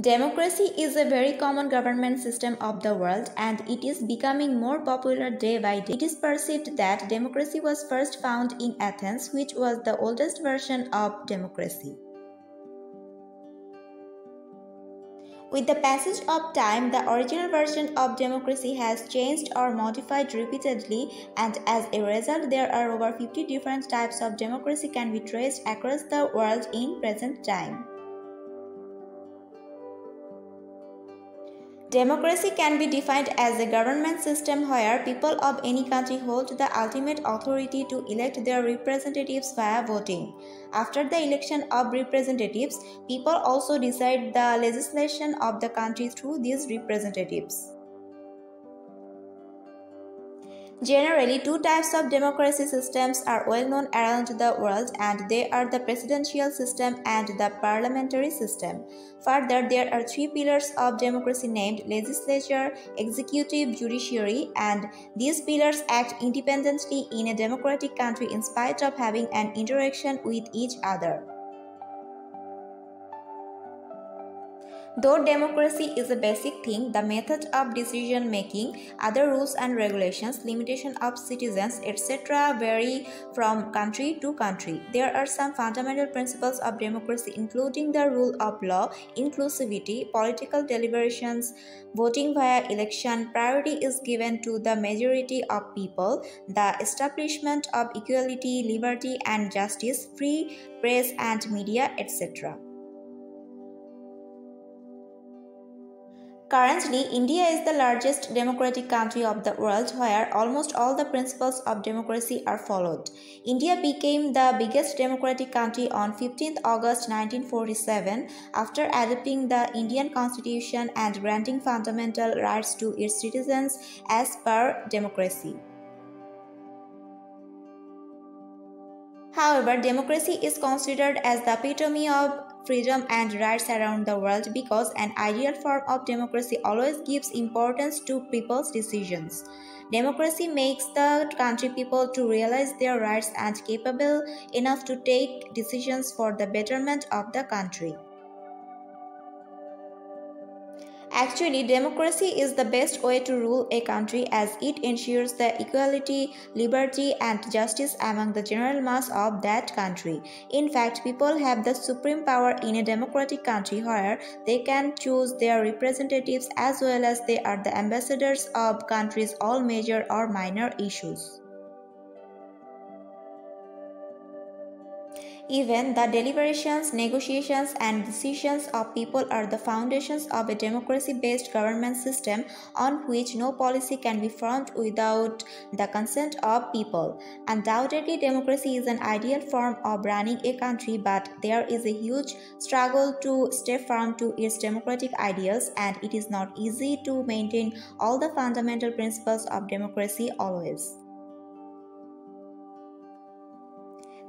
Democracy is a very common government system of the world and it is becoming more popular day by day. It is perceived that democracy was first found in Athens, which was the oldest version of democracy. With the passage of time, the original version of democracy has changed or modified repeatedly, and as a result, there are over 50 different types of democracy can be traced across the world in present time. Democracy can be defined as a government system where people of any country hold the ultimate authority to elect their representatives via voting. After the election of representatives, people also decide the legislation of the country through these representatives. Generally, two types of democracy systems are well known around the world, and they are the presidential system and the parliamentary system. Further, there are three pillars of democracy named legislature, executive, judiciary, and these pillars act independently in a democratic country in spite of having an interaction with each other. Though democracy is a basic thing, the method of decision making, other rules and regulations, limitation of citizens, etc. vary from country to country. There are some fundamental principles of democracy including the rule of law, inclusivity, political deliberations, voting via election, priority is given to the majority of people, the establishment of equality, liberty and justice, free press and media, etc. Currently, India is the largest democratic country of the world where almost all the principles of democracy are followed. India became the biggest democratic country on 15th August 1947 after adopting the Indian Constitution and granting fundamental rights to its citizens as per democracy. However, democracy is considered as the epitome of freedom and rights around the world because an ideal form of democracy always gives importance to people's decisions. Democracy makes the country people to realize their rights and capable enough to take decisions for the betterment of the country. Actually, democracy is the best way to rule a country as it ensures the equality, liberty, and justice among the general mass of that country. In fact, people have the supreme power in a democratic country where they can choose their representatives as well as they are the ambassadors of countries' all major or minor issues. Even the deliberations, negotiations, and decisions of people are the foundations of a democracy-based government system on which no policy can be formed without the consent of people. Undoubtedly, democracy is an ideal form of running a country, but there is a huge struggle to stay firm to its democratic ideals, and it is not easy to maintain all the fundamental principles of democracy always.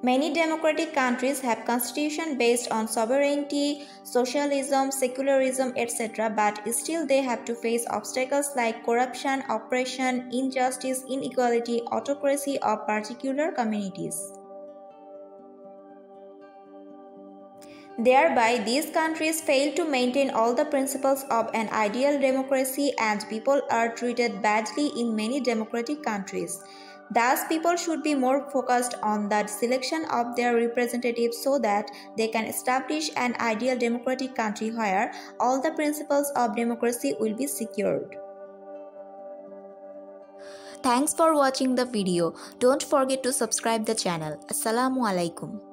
Many democratic countries have constitutions based on sovereignty, socialism, secularism, etc., but still they have to face obstacles like corruption, oppression, injustice, inequality, autocracy of particular communities. Thereby, these countries fail to maintain all the principles of an ideal democracy and people are treated badly in many democratic countries. Thus, people should be more focused on the selection of their representatives so that they can establish an ideal democratic country where all the principles of democracy will be secured. Thanks for watching the video. Don't forget to subscribe the channel. Assalamu alaikum.